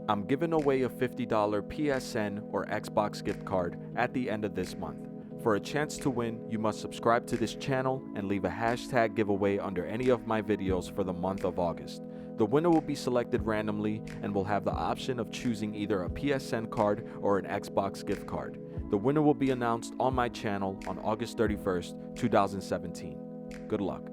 I'm giving away a $50 PSN or Xbox gift card at the end of this month. For a chance to win, you must subscribe to this channel and leave a hashtag giveaway under any of my videos for the month of August. The winner will be selected randomly and will have the option of choosing either a PSN card or an Xbox gift card. The winner will be announced on my channel on August 31st, 2017. Good luck.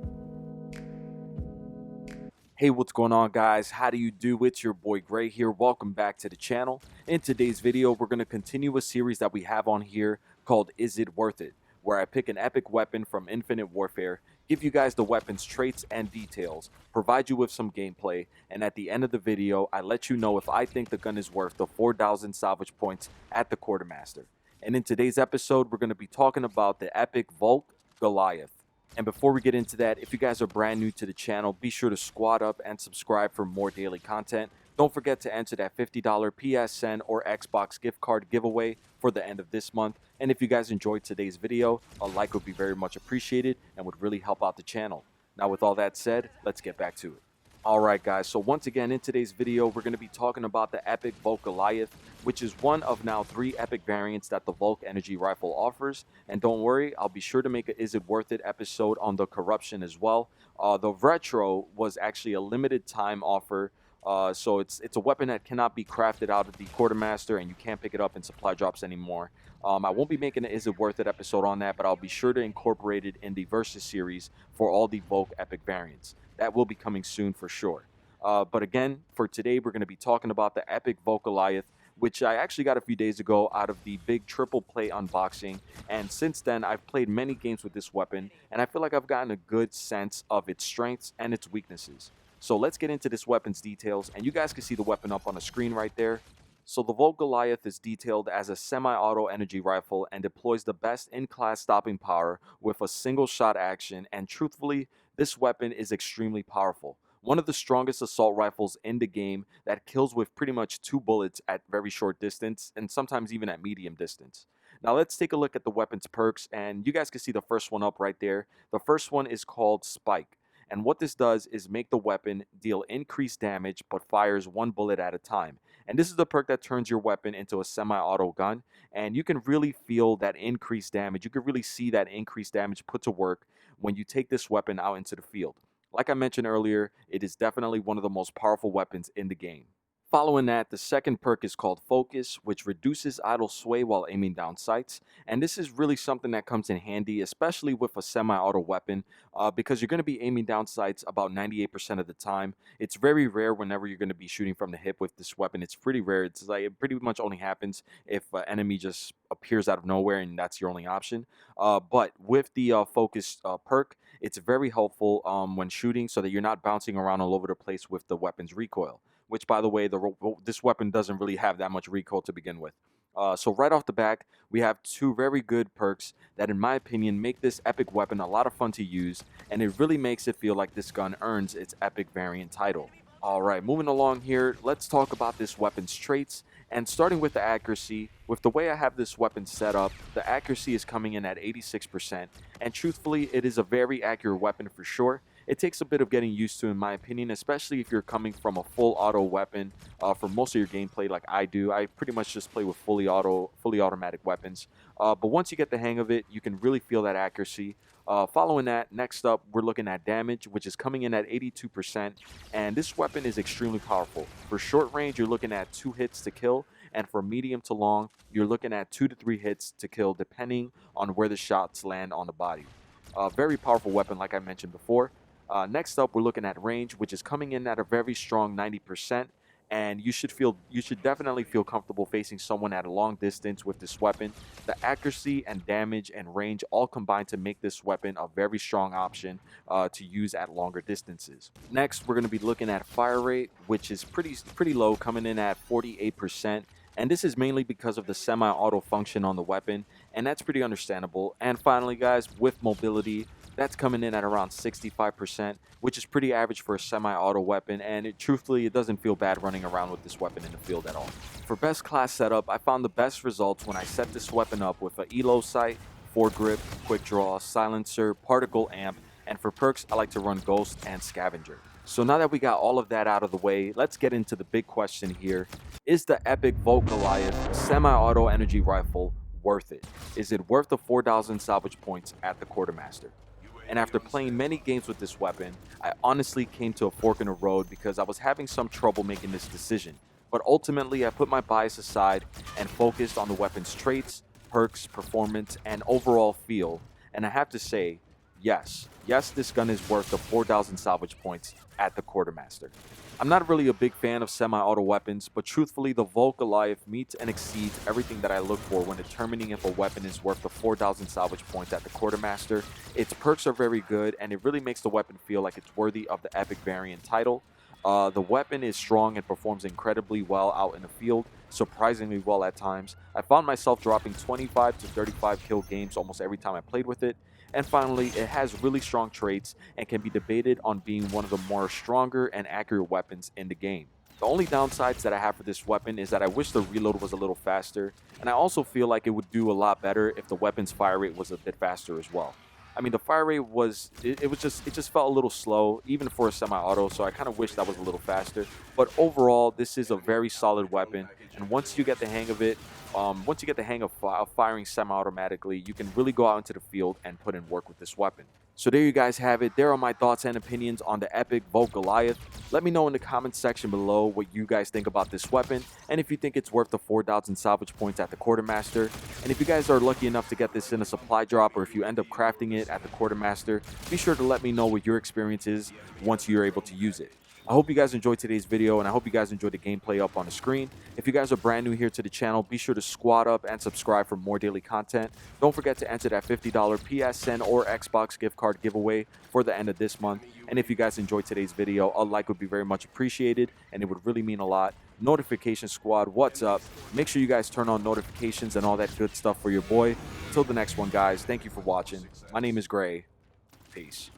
Hey, what's going on, guys? How do you do? It's your boy Gray here. Welcome back to the channel. In today's video, we're going to continue a series that we have on here called Is It Worth It?, where I pick an epic weapon from Infinite Warfare, give you guys the weapon's traits and details, provide you with some gameplay, and at the end of the video, I let you know if I think the gun is worth the 4,000 salvage points at the quartermaster. And in today's episode, we're going to be talking about the epic Volk Goliath. And before we get into that, if you guys are brand new to the channel, be sure to squad up and subscribe for more daily content. Don't forget to enter that $50 PSN or Xbox gift card giveaway for the end of this month. And if you guys enjoyed today's video, a like would be very much appreciated and would really help out the channel. Now, with all that said, let's get back to it. Alright guys, so once again in today's video, we're going to be talking about the epic Volk Goliath, which is one of now 3 epic variants that the Volk energy rifle offers. And don't worry, I'll be sure to make a Is It Worth It episode on the corruption as well. The retro was actually a limited time offer, so it's a weapon that cannot be crafted out of the quartermaster and you can't pick it up in supply drops anymore. I won't be making an Is It Worth It episode on that, but I'll be sure to incorporate it in the Versus series for all the Volk epic variants. That will be coming soon for sure. But again, for today, we're going to be talking about the epic Volk Goliath, which I actually got a few days ago out of the big triple play unboxing. And since then, I've played many games with this weapon, and I feel like I've gotten a good sense of its strengths and its weaknesses. So let's get into this weapon's details, and you guys can see the weapon up on the screen right there. So the Volk Goliath is detailed as a semi-auto energy rifle and deploys the best in-class stopping power with a single shot action, and truthfully, this weapon is extremely powerful. One of the strongest assault rifles in the game that kills with pretty much 2 bullets at very short distance and sometimes even at medium distance. Now let's take a look at the weapon's perks, and you guys can see the first one up right there. The first one is called Spike. And what this does is make the weapon deal increased damage but fires 1 bullet at a time. And this is the perk that turns your weapon into a semi-auto gun, and you can really feel that increased damage. You can really see that increased damage put to work when you take this weapon out into the field. Like I mentioned earlier, it is definitely one of the most powerful weapons in the game. Following that, the second perk is called Focus, which reduces idle sway while aiming down sights. And this is really something that comes in handy, especially with a semi-auto weapon, because you're going to be aiming down sights about 98% of the time. It's very rare whenever you're going to be shooting from the hip with this weapon. It's pretty rare. It's like it pretty much only happens if an enemy just appears out of nowhere and that's your only option. But with the Focus perk, it's very helpful when shooting so that you're not bouncing around all over the place with the weapon's recoil. Which, by the way, this weapon doesn't really have that much recoil to begin with. So right off the back, we have 2 very good perks that, in my opinion, make this epic weapon a lot of fun to use, and it really makes it feel like this gun earns its epic variant title. Alright, moving along here, let's talk about this weapon's traits, and starting with the accuracy. With the way I have this weapon set up, the accuracy is coming in at 86%, and truthfully, it is a very accurate weapon for sure. It takes a bit of getting used to, in my opinion, especially if you're coming from a full auto weapon for most of your gameplay like I do. I pretty much just play with fully automatic weapons. But once you get the hang of it, you can really feel that accuracy. Following that, next up, we're looking at damage, which is coming in at 82%. And this weapon is extremely powerful. For short range, you're looking at 2 hits to kill. And for medium to long, you're looking at 2 to 3 hits to kill, depending on where the shots land on the body. Very powerful weapon, like I mentioned before. Next up, we're looking at range, which is coming in at a very strong 90%, and you should definitely feel comfortable facing someone at a long distance with this weapon. The accuracy and damage and range all combine to make this weapon a very strong option to use at longer distances. Next, we're going to be looking at fire rate, which is pretty low, coming in at 48%. And this is mainly because of the semi-auto function on the weapon, and that's pretty understandable. And finally, guys, with mobility, that's coming in at around 65%, which is pretty average for a semi-auto weapon, and truthfully, it doesn't feel bad running around with this weapon in the field at all. For best class setup, I found the best results when I set this weapon up with an ELO sight, foregrip, quick draw, silencer, particle amp, and for perks, I like to run Ghost and Scavenger. So now that we got all of that out of the way, let's get into the big question here. Is the epic Volk Goliath semi-auto energy rifle worth it? Is it worth the 4,000 salvage points at the quartermaster? And after playing many games with this weapon, I honestly came to a fork in the road because I was having some trouble making this decision. But ultimately, I put my bias aside and focused on the weapon's traits, perks, performance, and overall feel. And I have to say, yes, this gun is worth the 4,000 salvage points at the quartermaster. I'm not really a big fan of semi-auto weapons, but truthfully, the Volk Goliath meets and exceeds everything that I look for when determining if a weapon is worth the 4,000 salvage points at the quartermaster. Its perks are very good, and it really makes the weapon feel like it's worthy of the epic variant title. The weapon is strong and performs incredibly well out in the field, surprisingly well at times. I found myself dropping 25 to 35 kill games almost every time I played with it. And finally, it has really strong traits and can be debated on being one of the more stronger and accurate weapons in the game. The only downsides that I have for this weapon is that I wish the reload was a little faster, and I also feel like it would do a lot better if the weapon's fire rate was a bit faster as well. I mean, the fire rate was, it just felt a little slow, even for a semi-auto, so I kind of wish that was a little faster. But overall, this is a very solid weapon, and once you get the hang of it, once you get the hang of firing semi-automatically, you can really go out into the field and put in work with this weapon. So there you guys have it. There are my thoughts and opinions on the epic Volk Goliath. Let me know in the comments section below what you guys think about this weapon, and if you think it's worth the 4,000 salvage points at the quartermaster. And if you guys are lucky enough to get this in a supply drop, or if you end up crafting it at the quartermaster, be sure to let me know what your experience is once you're able to use it. I hope you guys enjoyed today's video, and I hope you guys enjoyed the gameplay up on the screen. If you guys are brand new here to the channel, be sure to squad up and subscribe for more daily content. Don't forget to enter that $50 PSN or Xbox gift card giveaway for the end of this month. And if you guys enjoyed today's video, a like would be very much appreciated, and it would really mean a lot. Notification squad, what's up? Make sure you guys turn on notifications and all that good stuff for your boy. Until the next one, guys, thank you for watching. My name is Gray. Peace.